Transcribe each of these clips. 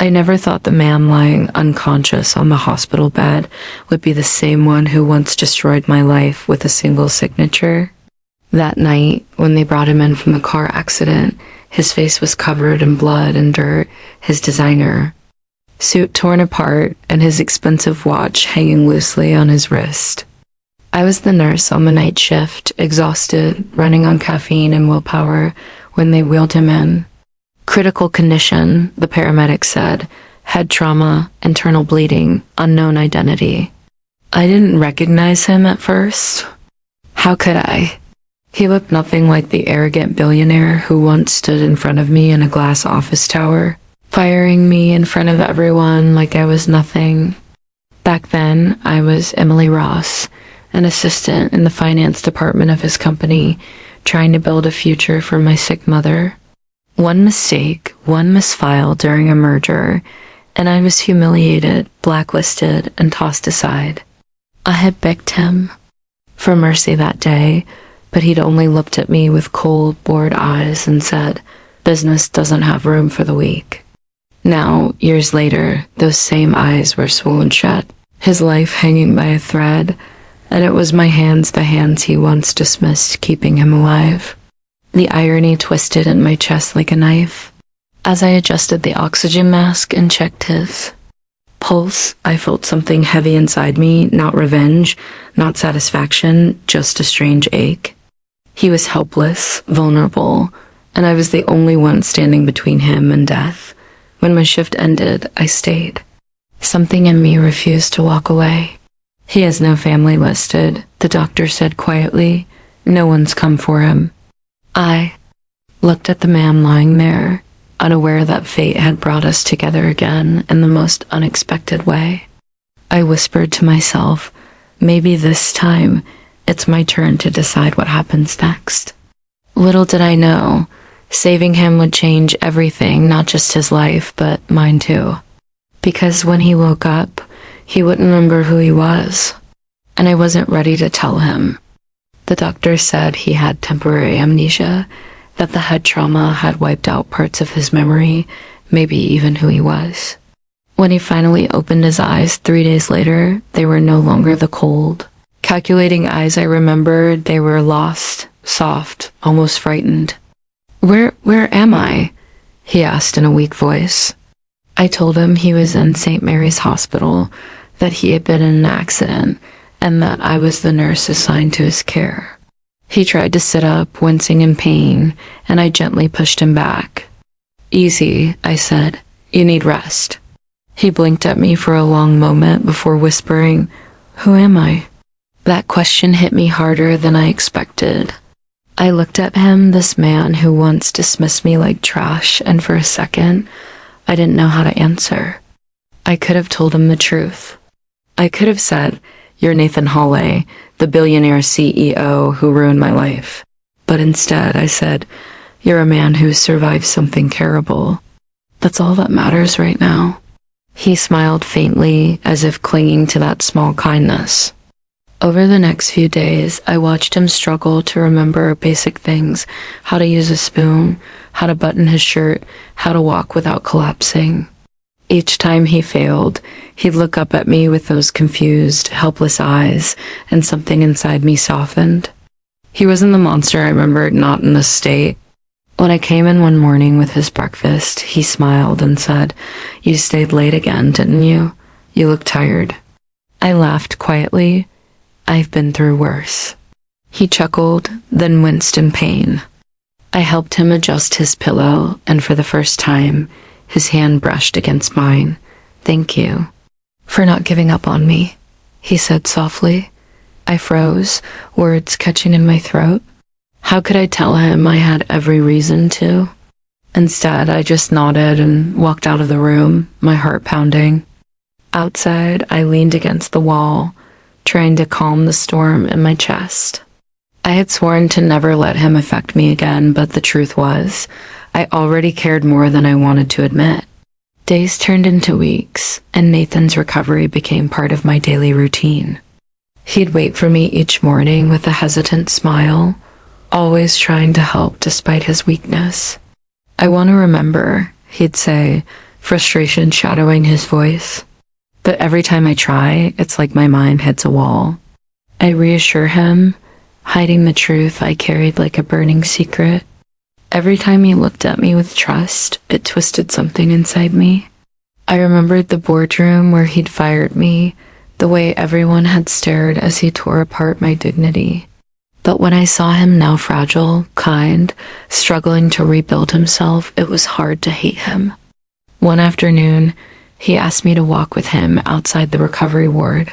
I never thought the man lying unconscious on the hospital bed would be the same one who once destroyed my life with a single signature. That night, when they brought him in from the car accident, his face was covered in blood and dirt, his designer suit torn apart, and his expensive watch hanging loosely on his wrist. I was the nurse on the night shift, exhausted, running on caffeine and willpower, when they wheeled him in. Critical condition, the paramedic said. Head trauma, internal bleeding, unknown identity. I didn't recognize him at first. How could I? He looked nothing like the arrogant billionaire who once stood in front of me in a glass office tower, firing me in front of everyone like I was nothing. Back then, I was Emily Ross, an assistant in the finance department of his company, trying to build a future for my sick mother. One mistake, one misfile during a merger, and I was humiliated, blacklisted, and tossed aside. I had begged him for mercy that day, but he'd only looked at me with cold, bored eyes and said, "Business doesn't have room for the weak." Now, years later, those same eyes were swollen shut, his life hanging by a thread, and it was my hands, the hands he once dismissed, keeping him alive. The irony twisted in my chest like a knife. As I adjusted the oxygen mask and checked his pulse, I felt something heavy inside me, not revenge, not satisfaction, just a strange ache. He was helpless, vulnerable, and I was the only one standing between him and death. When my shift ended, I stayed. Something in me refused to walk away. "He has no family listed," the doctor said quietly. "No one's come for him." I looked at the man lying there, unaware that fate had brought us together again in the most unexpected way. I whispered to myself, maybe this time it's my turn to decide what happens next. Little did I know, saving him would change everything, not just his life, but mine too. Because when he woke up, he wouldn't remember who he was, and I wasn't ready to tell him. The doctor said he had temporary amnesia, that the head trauma had wiped out parts of his memory, maybe even who he was. When he finally opened his eyes 3 days later, they were no longer the cold, calculating eyes I remembered. They were lost, soft, almost frightened. Where am I?" he asked in a weak voice. I told him he was in St. Mary's Hospital, that he had been in an accident, and that I was the nurse assigned to his care. He tried to sit up, wincing in pain, and I gently pushed him back. "Easy," I said. "You need rest." He blinked at me for a long moment before whispering, "Who am I?" That question hit me harder than I expected. I looked at him, this man who once dismissed me like trash, and for a second, I didn't know how to answer. I could have told him the truth. I could have said, "You're Nathan Hale, the billionaire CEO who ruined my life." But instead, I said, "You're a man who survived something terrible. That's all that matters right now." He smiled faintly, as if clinging to that small kindness. Over the next few days, I watched him struggle to remember basic things: how to use a spoon, how to button his shirt, how to walk without collapsing. Each time he failed, he'd look up at me with those confused, helpless eyes, and something inside me softened. He wasn't the monster I remembered, not in this state. When I came in one morning with his breakfast, he smiled and said, "You stayed late again, didn't you? You look tired." I laughed quietly. "I've been through worse." He chuckled, then winced in pain. I helped him adjust his pillow, and for the first time, his hand brushed against mine. "Thank you for not giving up on me," he said softly. I froze, words catching in my throat. How could I tell him I had every reason to? Instead, I just nodded and walked out of the room, my heart pounding. Outside, I leaned against the wall, trying to calm the storm in my chest. I had sworn to never let him affect me again, but the truth was, I already cared more than I wanted to admit. Days turned into weeks, and Nathan's recovery became part of my daily routine. He'd wait for me each morning with a hesitant smile, always trying to help despite his weakness. "I want to remember," he'd say, frustration shadowing his voice. But every time I try, it's like my mind hits a wall. I reassure him, hiding the truth I carried like a burning secret. Every time he looked at me with trust, it twisted something inside me. I remembered the boardroom where he'd fired me, the way everyone had stared as he tore apart my dignity. But when I saw him now fragile, kind, struggling to rebuild himself, it was hard to hate him. One afternoon, he asked me to walk with him outside the recovery ward.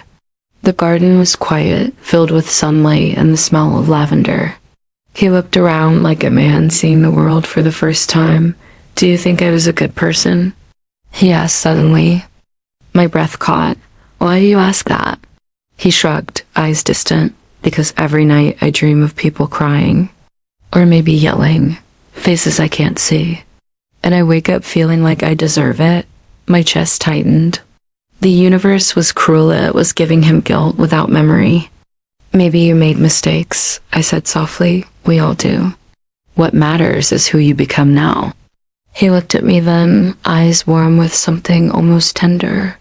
The garden was quiet, filled with sunlight and the smell of lavender. He looked around like a man seeing the world for the first time. "Do you think I was a good person?" he asked suddenly. My breath caught. "Why do you ask that?" He shrugged, eyes distant. "Because every night I dream of people crying. Or maybe yelling. Faces I can't see. And I wake up feeling like I deserve it." My chest tightened. The universe was cruel. It was giving him guilt without memory. "Maybe you made mistakes," I said softly. "We all do. What matters is who you become now." He looked at me then, eyes warm with something almost tender.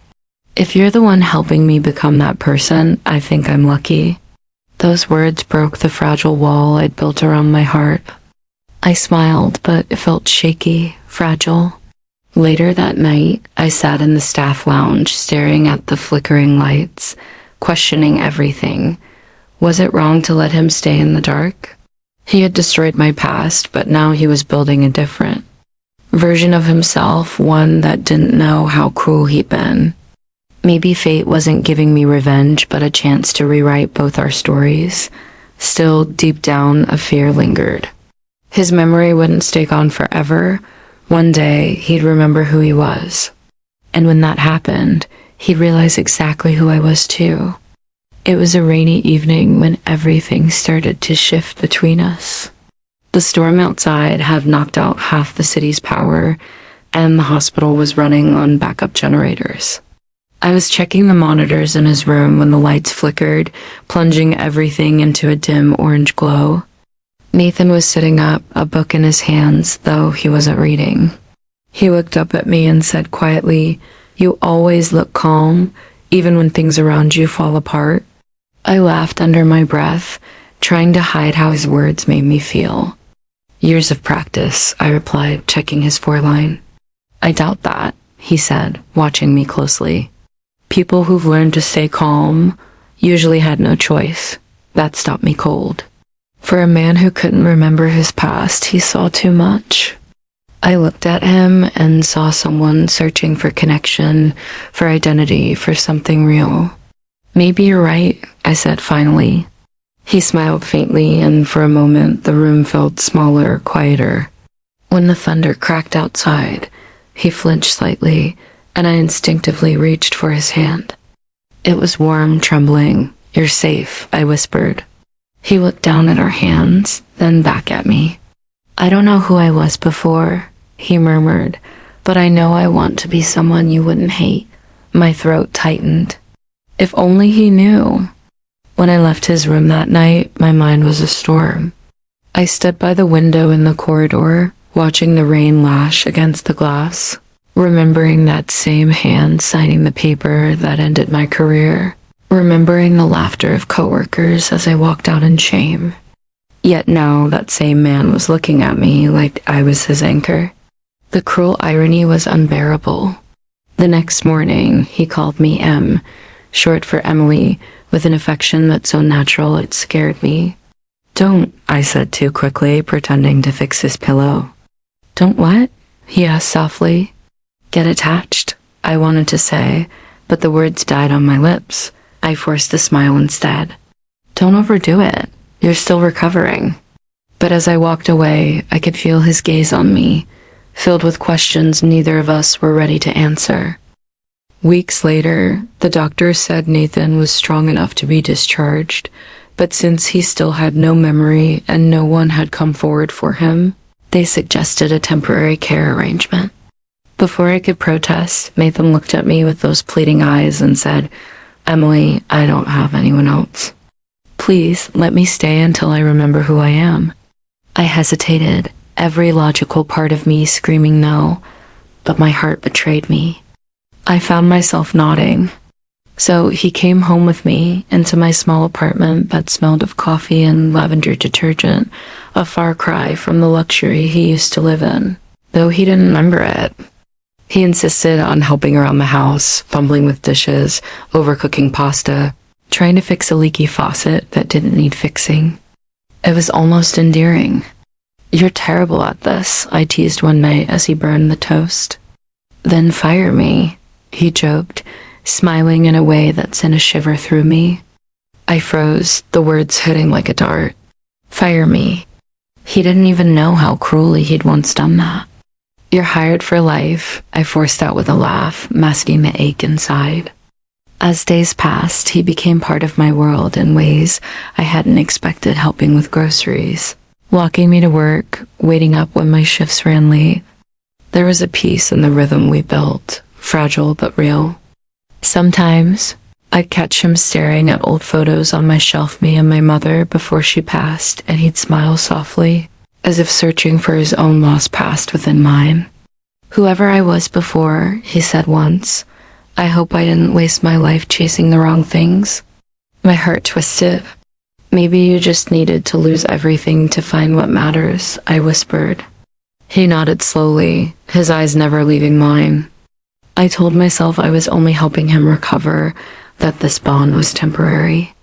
"If you're the one helping me become that person, I think I'm lucky." Those words broke the fragile wall I'd built around my heart. I smiled, but it felt shaky, fragile. Later that night, I sat in the staff lounge, staring at the flickering lights, questioning everything. Was it wrong to let him stay in the dark? He had destroyed my past, but now he was building a different version of himself, one that didn't know how cruel he'd been. Maybe fate wasn't giving me revenge, but a chance to rewrite both our stories. Still, deep down, a fear lingered. His memory wouldn't stay gone forever. One day, he'd remember who he was. And when that happened, he'd realize exactly who I was too. It was a rainy evening when everything started to shift between us. The storm outside had knocked out half the city's power, and the hospital was running on backup generators. I was checking the monitors in his room when the lights flickered, plunging everything into a dim orange glow. Nathan was sitting up, a book in his hands, though he wasn't reading. He looked up at me and said quietly, "You always look calm, even when things around you fall apart." I laughed under my breath, trying to hide how his words made me feel. "Years of practice," I replied, checking his foreline. "I doubt that," he said, watching me closely. "People who've learned to stay calm usually had no choice. That stopped me cold." For a man who couldn't remember his past, he saw too much. I looked at him and saw someone searching for connection, for identity, for something real. "Maybe you're right," I said finally. He smiled faintly, and for a moment the room felt smaller, quieter. When the thunder cracked outside, he flinched slightly, and I instinctively reached for his hand. It was warm, trembling. "You're safe," I whispered. He looked down at our hands, then back at me. "I don't know who I was before," he murmured, "but I know I want to be someone you wouldn't hate." My throat tightened. If only he knew. When I left his room that night, my mind was a storm. I stood by the window in the corridor, watching the rain lash against the glass, remembering that same hand signing the paper that ended my career, remembering the laughter of coworkers as I walked out in shame. Yet now that same man was looking at me like I was his anchor. The cruel irony was unbearable. The next morning, he called me M, short for Emily, with an affection that's so natural it scared me. "Don't," I said too quickly, pretending to fix his pillow. "Don't what?" he asked softly. "Get attached," I wanted to say, but the words died on my lips. I forced a smile instead. "Don't overdo it. You're still recovering." But as I walked away, I could feel his gaze on me, filled with questions neither of us were ready to answer. Weeks later, the doctor said Nathan was strong enough to be discharged, but since he still had no memory and no one had come forward for him, they suggested a temporary care arrangement. Before I could protest, Nathan looked at me with those pleading eyes and said, "Emily, I don't have anyone else. Please let me stay until I remember who I am." I hesitated, every logical part of me screaming no, but my heart betrayed me. I found myself nodding. So he came home with me into my small apartment that smelled of coffee and lavender detergent, a far cry from the luxury he used to live in, though he didn't remember it. He insisted on helping around the house, fumbling with dishes, overcooking pasta, trying to fix a leaky faucet that didn't need fixing. It was almost endearing. "You're terrible at this," I teased one night as he burned the toast. "Then fire me," he joked, smiling in a way that sent a shiver through me. I froze, the words hitting like a dart. Fire me. He didn't even know how cruelly he'd once done that. "You're hired for life," I forced out with a laugh, masking the ache inside. As days passed, he became part of my world in ways I hadn't expected, helping with groceries, walking me to work, waiting up when my shifts ran late. There was a peace in the rhythm we built, fragile but real. Sometimes, I'd catch him staring at old photos on my shelf, me and my mother before she passed, and he'd smile softly, as if searching for his own lost past within mine. "Whoever I was before," he said once, "I hope I didn't waste my life chasing the wrong things." My heart twisted. "Maybe you just needed to lose everything to find what matters," I whispered. He nodded slowly, his eyes never leaving mine. I told myself I was only helping him recover, that this bond was temporary.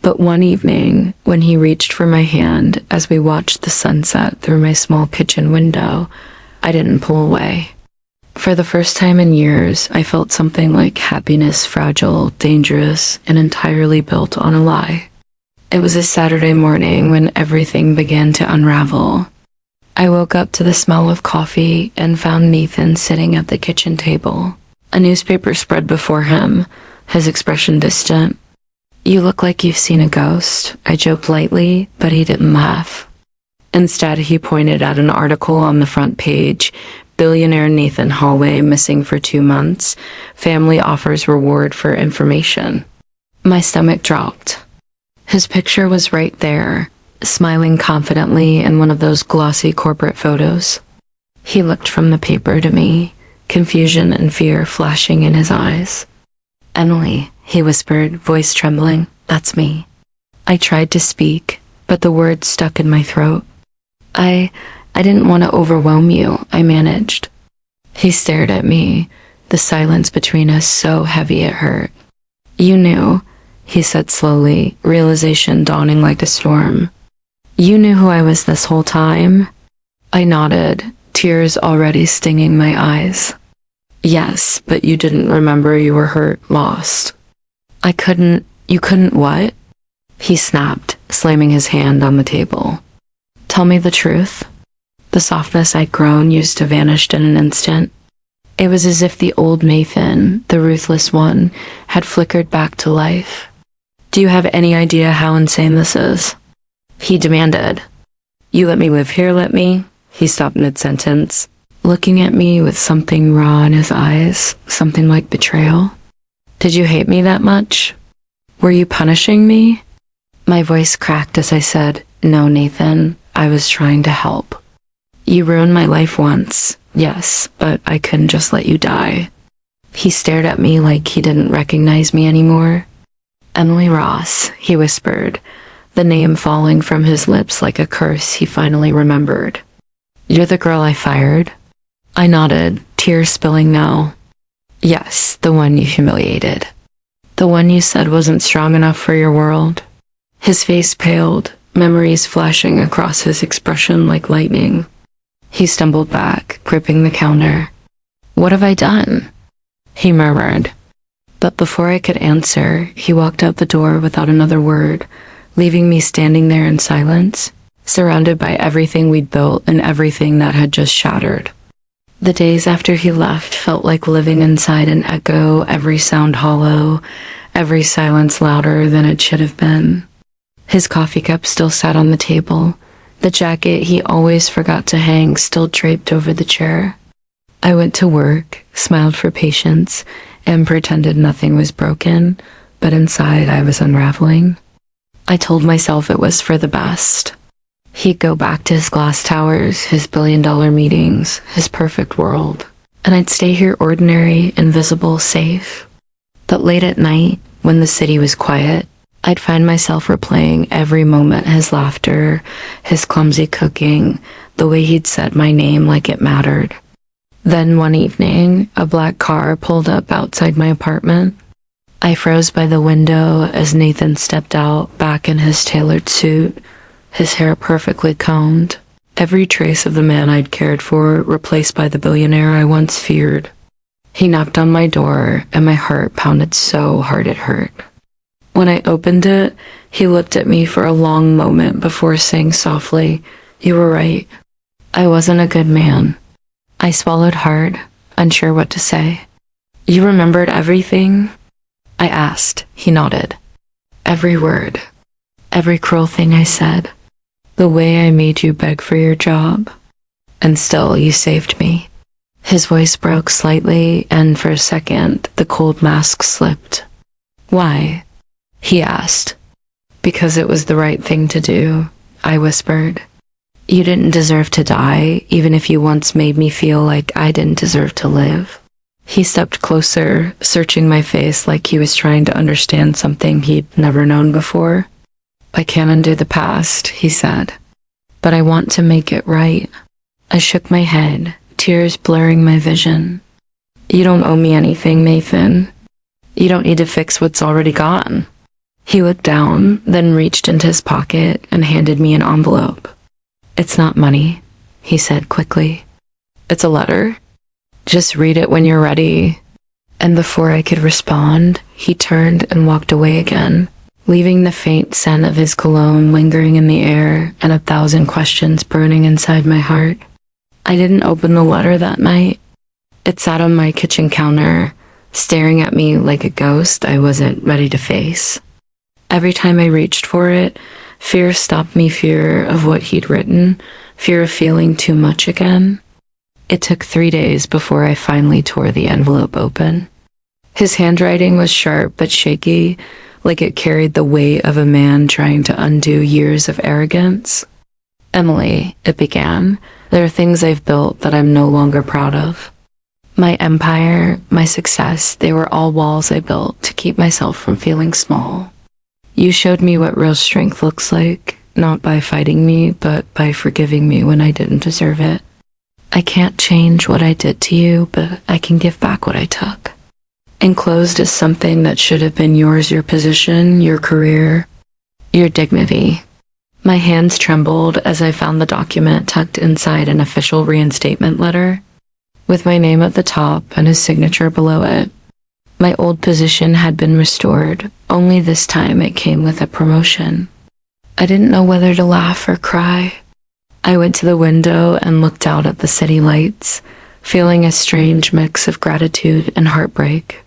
But one evening, when he reached for my hand as we watched the sunset through my small kitchen window, I didn't pull away. For the first time in years, I felt something like happiness, fragile, dangerous, and entirely built on a lie. It was a Saturday morning when everything began to unravel. I woke up to the smell of coffee and found Nathan sitting at the kitchen table, a newspaper spread before him, his expression distant. "You look like you've seen a ghost," I joked lightly, but he didn't laugh. Instead, he pointed at an article on the front page: "Billionaire Nathan Hale missing for 2 months. Family offers reward for information." My stomach dropped. His picture was right there, smiling confidently in one of those glossy corporate photos. He looked from the paper to me, confusion and fear flashing in his eyes. "Emily," he whispered, voice trembling, "that's me." I tried to speak, but the words stuck in my throat. I didn't want to overwhelm you," I managed. He stared at me, the silence between us so heavy it hurt. "You knew," he said slowly, realization dawning like a storm. "You knew who I was this whole time?" I nodded, tears already stinging my eyes. "Yes, but you didn't remember you were hurt, lost." You couldn't what?" He snapped, slamming his hand on the table. "Tell me the truth." The softness I'd grown used to vanish in an instant. It was as if the old Nathan, the ruthless one, had flickered back to life. "Do you have any idea how insane this is?" he demanded. "You let me live here, let me?" He stopped mid-sentence, looking at me with something raw in his eyes, something like betrayal. "Did you hate me that much? Were you punishing me?" My voice cracked as I said, "No, Nathan, I was trying to help. You ruined my life once, yes, but I couldn't just let you die." He stared at me like he didn't recognize me anymore. "Emily Ross," he whispered, the name falling from his lips like a curse he finally remembered. "You're the girl I fired?" I nodded, tears spilling now. "Yes, the one you humiliated. The one you said wasn't strong enough for your world." His face paled, memories flashing across his expression like lightning. He stumbled back, gripping the counter. "What have I done?" he murmured. But before I could answer, he walked out the door without another word, leaving me standing there in silence, surrounded by everything we'd built and everything that had just shattered. The days after he left felt like living inside an echo, every sound hollow, every silence louder than it should have been. His coffee cup still sat on the table, the jacket he always forgot to hang still draped over the chair. I went to work, smiled for patience, and pretended nothing was broken, but inside I was unraveling. I told myself it was for the best. He'd go back to his glass towers, his billion-dollar meetings, his perfect world. and I'd stay here ordinary, invisible, safe. But late at night, when the city was quiet, I'd find myself replaying every moment: his laughter, his clumsy cooking, the way he'd said my name like it mattered. Then one evening, a black car pulled up outside my apartment. I froze by the window as Nathan stepped out, back in his tailored suit, his hair perfectly combed, every trace of the man I'd cared for replaced by the billionaire I once feared. He knocked on my door, and my heart pounded so hard it hurt. When I opened it, he looked at me for a long moment before saying softly, "You were right. I wasn't a good man." I swallowed hard, unsure what to say. "You remembered everything?" I asked. He nodded. "Every word. Every cruel thing I said. The way I made you beg for your job. And still, you saved me." His voice broke slightly, and for a second, the cold mask slipped. "Why?" he asked. "Because it was the right thing to do," I whispered. "You didn't deserve to die, even if you once made me feel like I didn't deserve to live." He stepped closer, searching my face like he was trying to understand something he'd never known before. "I can't undo the past," he said, "but I want to make it right." I shook my head, tears blurring my vision. "You don't owe me anything, Nathan. You don't need to fix what's already gone." He looked down, then reached into his pocket and handed me an envelope. "It's not money," he said quickly. "It's a letter. Just read it when you're ready." And before I could respond, he turned and walked away again, leaving the faint scent of his cologne lingering in the air and 1,000 questions burning inside my heart. I didn't open the letter that night. It sat on my kitchen counter, staring at me like a ghost I wasn't ready to face. Every time I reached for it, fear stopped me, fear of what he'd written, fear of feeling too much again. It took 3 days before I finally tore the envelope open. His handwriting was sharp but shaky, like it carried the weight of a man trying to undo years of arrogance. "Emily," it began, "there are things I've built that I'm no longer proud of. My empire, my success, they were all walls I built to keep myself from feeling small. You showed me what real strength looks like, not by fighting me, but by forgiving me when I didn't deserve it. I can't change what I did to you, but I can give back what I took. Enclosed is something that should have been yours: your position, your career, your dignity." My hands trembled as I found the document tucked inside an official reinstatement letter, with my name at the top and his signature below it. My old position had been restored, only this time it came with a promotion. I didn't know whether to laugh or cry. I went to the window and looked out at the city lights, feeling a strange mix of gratitude and heartbreak.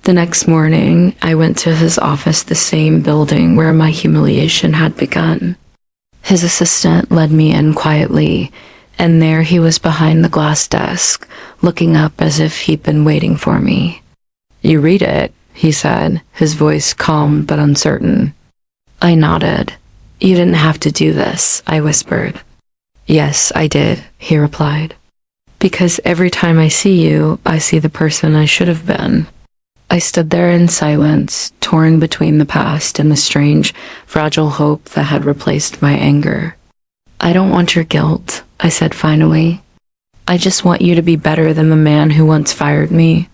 The next morning, I went to his office, the same building where my humiliation had begun. His assistant led me in quietly, and there he was behind the glass desk, looking up as if he'd been waiting for me. "You read it," he said, his voice calm but uncertain. I nodded. "You didn't have to do this," I whispered. "Yes, I did," he replied. "Because every time I see you, I see the person I should have been." I stood there in silence, torn between the past and the strange, fragile hope that had replaced my anger. "I don't want your guilt," I said finally. "I just want you to be better than the man who once fired me."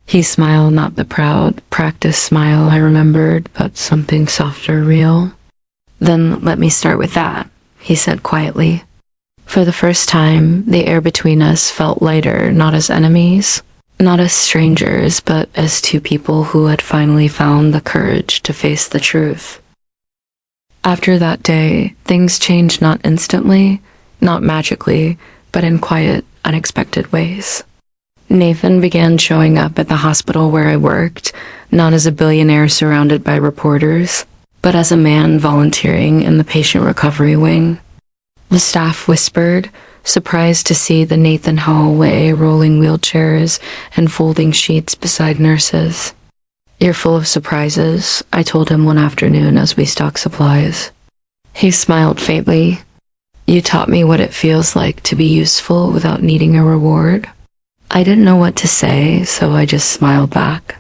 He smiled, not the proud, practiced smile I remembered, but something softer, real. "Then let me start with that," he said quietly. For the first time, the air between us felt lighter, not as enemies, not as strangers, but as two people who had finally found the courage to face the truth. After that day, things changed, not instantly, not magically, but in quiet, unexpected ways. Nathan began showing up at the hospital where I worked, not as a billionaire surrounded by reporters, but as a man volunteering in the patient recovery wing. The staff whispered, surprised to see the Nathan Hale way, rolling wheelchairs and folding sheets beside nurses. "You're full of surprises," I told him one afternoon as we stocked supplies. He smiled faintly. "You taught me what it feels like to be useful without needing a reward." I didn't know what to say, so I just smiled back.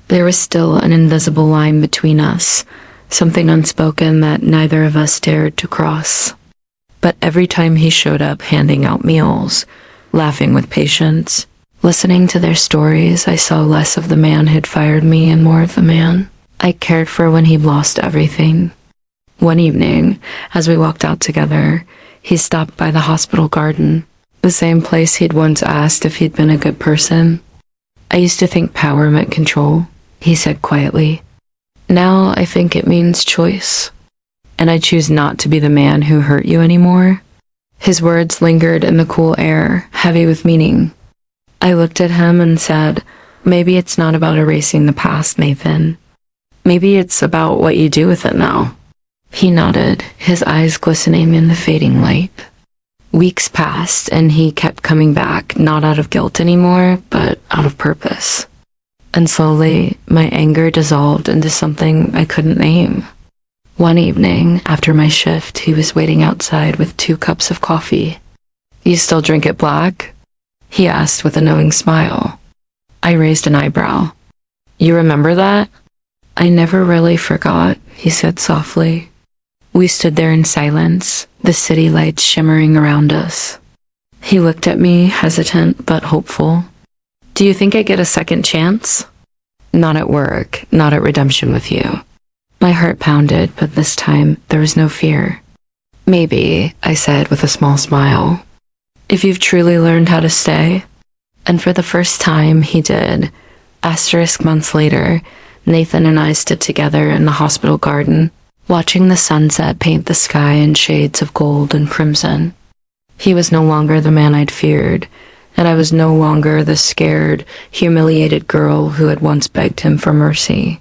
There was still an invisible line between us, something unspoken that neither of us dared to cross. But every time he showed up handing out meals, laughing with patients, listening to their stories, I saw less of the man who'd fired me and more of the man I cared for when he'd lost everything. One evening, as we walked out together, he stopped by the hospital garden, the same place he'd once asked if he'd been a good person. I used to think power meant control, he said quietly. Now I think it means choice. And I choose not to be the man who hurt you anymore. His words lingered in the cool air, heavy with meaning. I looked at him and said, maybe it's not about erasing the past, Nathan. Maybe it's about what you do with it now. He nodded, his eyes glistening in the fading light. Weeks passed, and he kept coming back, not out of guilt anymore, but out of purpose. And slowly, my anger dissolved into something I couldn't name. One evening, after my shift, he was waiting outside with 2 cups of coffee. You still drink it black? He asked with a knowing smile. I raised an eyebrow. You remember that? I never really forgot, he said softly. We stood there in silence, the city lights shimmering around us. He looked at me, hesitant but hopeful. Do you think I get a second chance? Not at work, not at redemption with you. My heart pounded, but this time there was no fear. Maybe, I said with a small smile. If you've truly learned how to stay. And for the first time, he did. Months later, Nathan and I stood together in the hospital garden, watching the sunset paint the sky in shades of gold and crimson. He was no longer the man I'd feared, and I was no longer the scared, humiliated girl who had once begged him for mercy.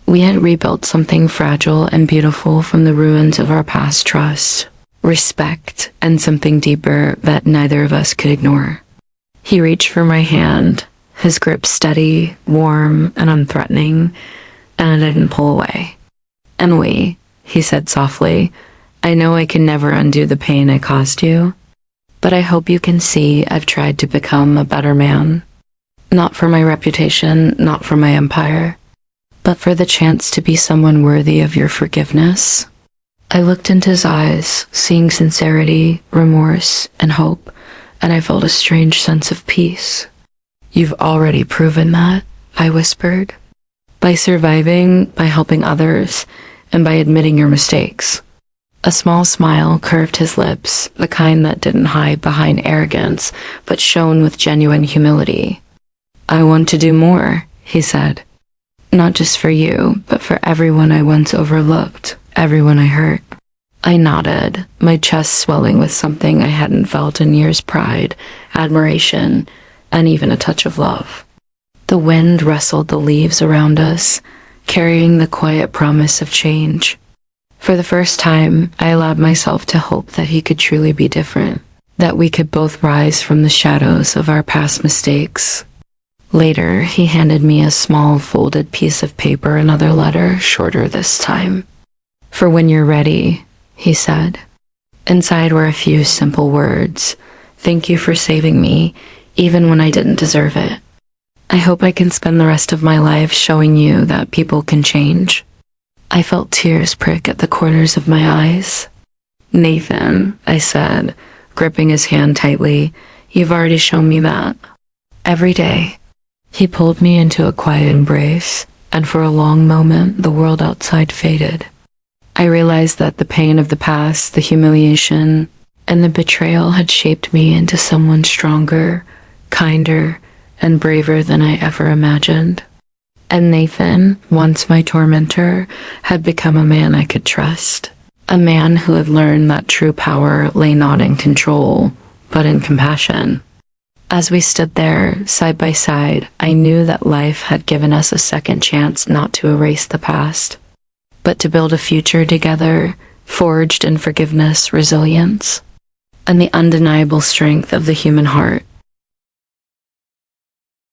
We had rebuilt something fragile and beautiful from the ruins of our past trust, respect, and something deeper that neither of us could ignore. He reached for my hand, his grip steady, warm, and unthreatening, and I didn't pull away. Emily, he said softly, I know I can never undo the pain I caused you, but I hope you can see I've tried to become a better man. Not for my reputation, not for my empire, but for the chance to be someone worthy of your forgiveness. I looked into his eyes, seeing sincerity, remorse, and hope, and I felt a strange sense of peace. You've already proven that, I whispered. By surviving, by helping others, and by admitting your mistakes. A small smile curved his lips, the kind that didn't hide behind arrogance, but shone with genuine humility. I want to do more, he said. Not just for you, but for everyone I once overlooked, everyone I hurt. I nodded, my chest swelling with something I hadn't felt in years: pride, admiration, and even a touch of love. The wind rustled the leaves around us, carrying the quiet promise of change. For the first time, I allowed myself to hope that he could truly be different, that we could both rise from the shadows of our past mistakes. Later, he handed me a small folded piece of paper, another letter, shorter this time. For when you're ready, he said. Inside were a few simple words. Thank you for saving me, even when I didn't deserve it. I hope I can spend the rest of my life showing you that people can change. I felt tears prick at the corners of my eyes. Nathan, I said, gripping his hand tightly, you've already shown me that. Every day. He pulled me into a quiet embrace, and for a long moment the world outside faded. I realized that the pain of the past, the humiliation, and the betrayal had shaped me into someone stronger, kinder, and braver than I ever imagined. And Nathan, once my tormentor, had become a man I could trust. A man who had learned that true power lay not in control, but in compassion. As we stood there, side by side, I knew that life had given us a second chance not to erase the past, but to build a future together, forged in forgiveness, resilience, and the undeniable strength of the human heart.